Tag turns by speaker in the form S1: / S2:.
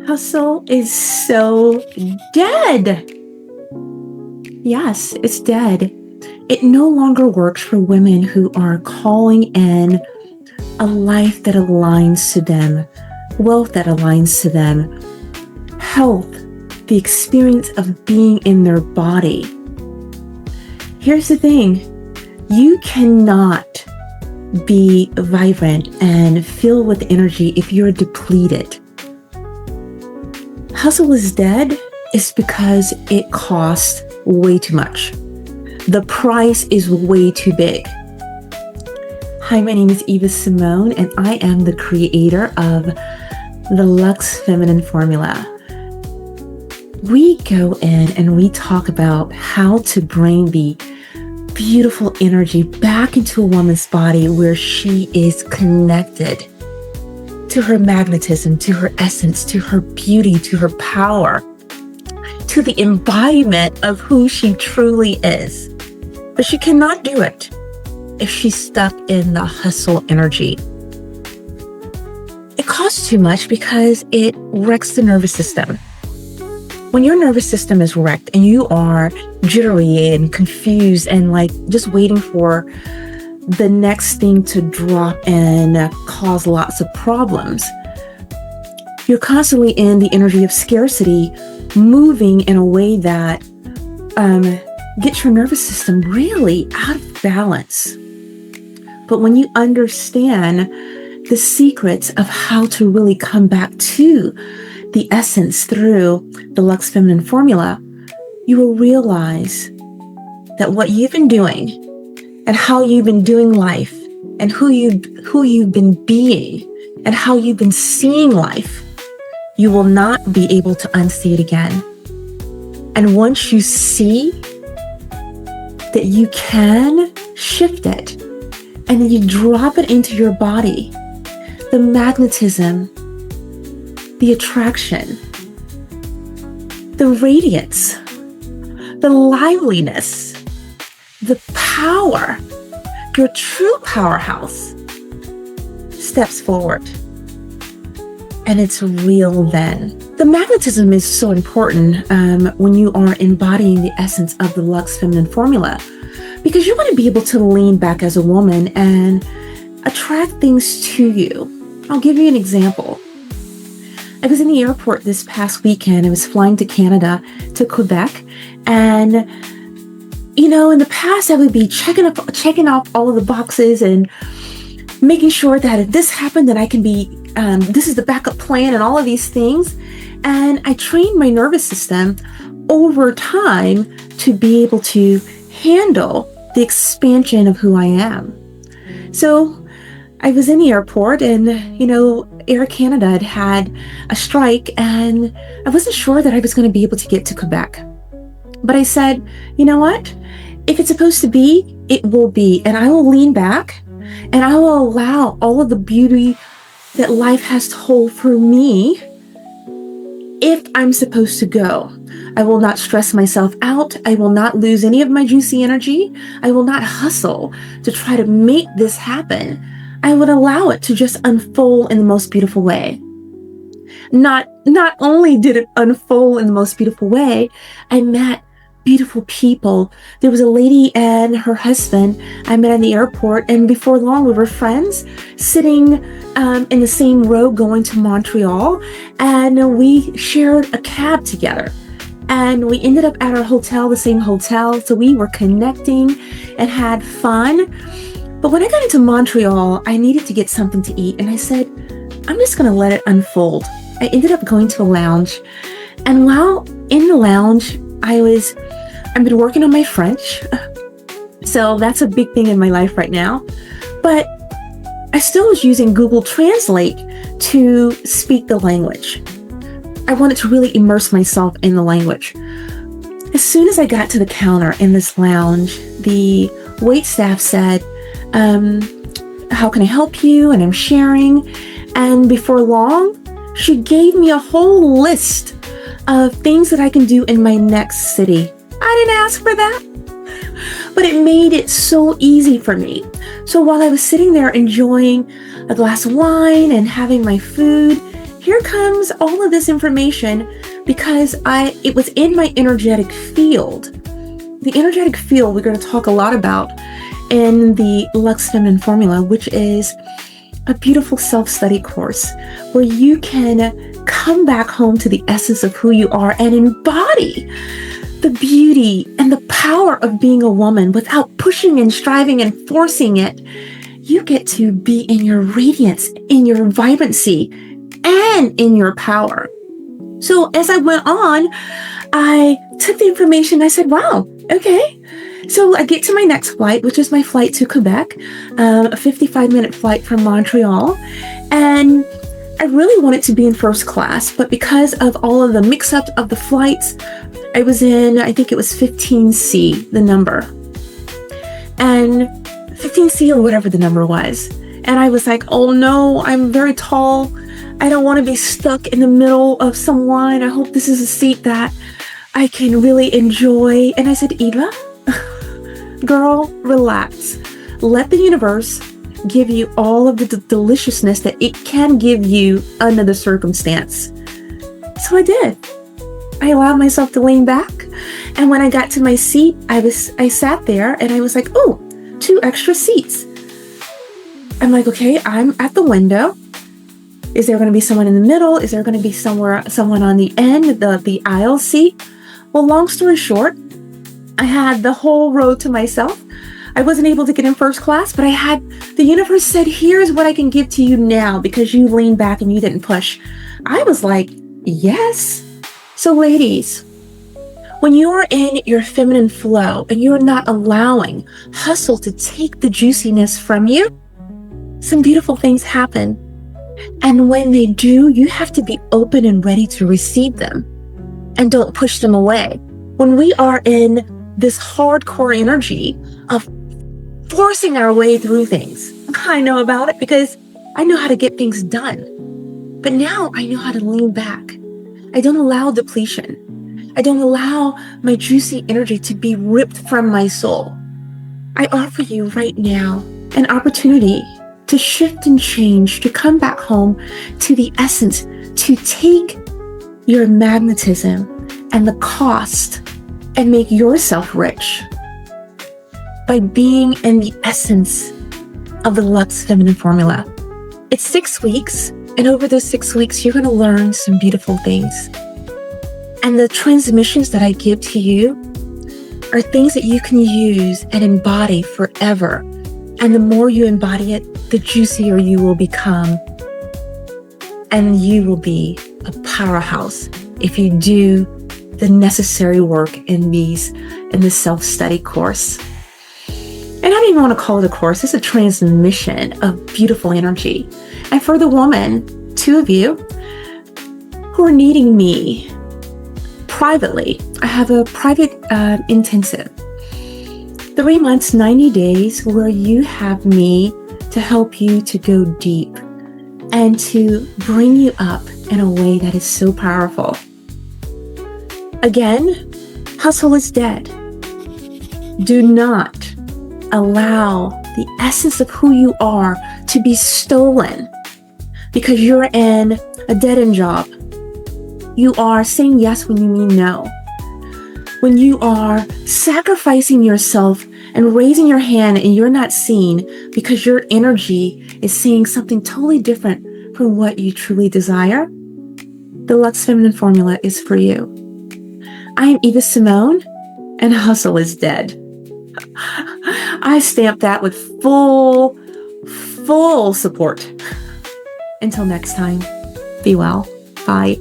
S1: Hustle is so dead. Yes, it's dead. It no longer works for women who are calling in a life that aligns to them, wealth that aligns to them, health, the experience of being in their body. Here's the thing, you cannot be vibrant and filled with energy if you're depleted. Hustle is dead is because it costs way too much. The price is way too big. Hi, my name is Eva Simone, and I am the creator of the Luxe Feminine Formula. We go in and we talk about how to bring the beautiful energy back into a woman's body where she is connected to her magnetism, to her essence, to her beauty, to her power, to the embodiment of who she truly is. But she cannot do it if she's stuck in the hustle energy. It costs too much because it wrecks the nervous system. When your nervous system is wrecked and you are jittery and confused and just waiting for the next thing to drop and cause lots of problems, you're constantly in the energy of scarcity, moving in a way that gets your nervous system really out of balance. But when you understand the secrets of how to really come back to the essence through the Luxe Feminine Formula, you will realize that what you've been doing and how you've been doing life and who you've been being and how you've been seeing life, you will not be able to unsee it again. And once you see that you can shift it and then you drop it into your body, the magnetism, the attraction, the radiance, the liveliness, the power, your true powerhouse steps forward. And it's real then. The magnetism is so important when you are embodying the essence of the Luxe Feminine Formula, because you want to be able to lean back as a woman and attract things to you. I'll give you an example. I was in the airport this past weekend. I was flying to Canada, to Quebec, and in the past I would be checking off all of the boxes and making sure that if this happened, that I can be, this is the backup plan and all of these things. And I trained my nervous system over time to be able to handle the expansion of who I am. So I was in the airport and, Air Canada had a strike and I wasn't sure that I was going to be able to get to Quebec. But I said, you know what? If it's supposed to be, it will be. And I will lean back and I will allow all of the beauty that life has to hold for me if I'm supposed to go. I will not stress myself out. I will not lose any of my juicy energy. I will not hustle to try to make this happen. I would allow it to just unfold in the most beautiful way. Not only did it unfold in the most beautiful way, I met beautiful people. There was a lady and her husband I met in the airport, and before long we were friends, sitting in the same row going to Montreal, and we shared a cab together. And we ended up at our hotel, the same hotel, so we were connecting and had fun. But when I got into Montreal, I needed to get something to eat, and I said, I'm just going to let it unfold. I ended up going to a lounge, and while in the lounge, I've been working on my French, so that's a big thing in my life right now, but I still was using Google Translate to speak the language. I wanted to really immerse myself in the language. As soon as I got to the counter in this lounge, the wait staff said, how can I help you? And I'm sharing. And before long, she gave me a whole list of things that I can do in my next city. I didn't ask for that, but it made it so easy for me. So while I was sitting there enjoying a glass of wine and having my food, here comes all of this information because it was in my energetic field. The energetic field we're going to talk a lot about in the Luxe Feminine Formula, which is a beautiful self-study course where you can come back home to the essence of who you are and embody the beauty and the power of being a woman without pushing and striving and forcing it. You get to be in your radiance, in your vibrancy, and in your power. So as I went on, I took the information. I said, wow, okay. So I get to my next flight, which is my flight to Quebec, a 55-minute flight from Montreal. And I really wanted to be in first class, but because of all of the mix-up of the flights, I was in, I think it was 15C, the number. And 15C or whatever the number was. And I was like, oh no, I'm very tall. I don't want to be stuck in the middle of someone. I hope this is a seat that I can really enjoy. And I said, Eva, girl, relax. Let the universe give you all of the deliciousness that it can give you under the circumstance. So I did. I allowed myself to lean back. And when I got to my seat, I sat there and I was like, oh, 2 extra seats. I'm like, okay, I'm at the window. Is there going to be someone in the middle? Is there going to be someone on the end, the aisle seat? Well, long story short, I had the whole row to myself. I wasn't able to get in first class, but the universe said, here's what I can give to you now because you leaned back and you didn't push. I was like, yes. So ladies, when you're in your feminine flow and you're not allowing hustle to take the juiciness from you, some beautiful things happen. And when they do, you have to be open and ready to receive them and don't push them away. When we are in this hardcore energy of forcing our way through things, I know about it because I know how to get things done. But now I know how to lean back. I don't allow depletion. I don't allow my juicy energy to be ripped from my soul. I offer you right now an opportunity to shift and change, to come back home to the essence, to take your magnetism and the cost and make yourself rich by being in the essence of the Luxe Feminine Formula. It's 6 weeks, and over those 6 weeks, you're going to learn some beautiful things. And the transmissions that I give to you are things that you can use and embody forever. And the more you embody it, the juicier you will become. And you will be a powerhouse if you do the necessary work in this self-study course. And I don't even want to call it a course. It's a transmission of beautiful energy. And for the woman, 2 of you who are needing me privately, I have a private intensive. 3 months, 90 days, where you have me to help you to go deep and to bring you up in a way that is so powerful. Again, hustle is dead. Do not allow the essence of who you are to be stolen because you're in a dead-end job. You are saying yes when you mean no. When you are sacrificing yourself and raising your hand and you're not seen because your energy is saying something totally different from what you truly desire, the Luxe Feminine Formula is for you. I am Eva Simone, and hustle is dead. I stamp that with full support. Until next time, be well. Bye.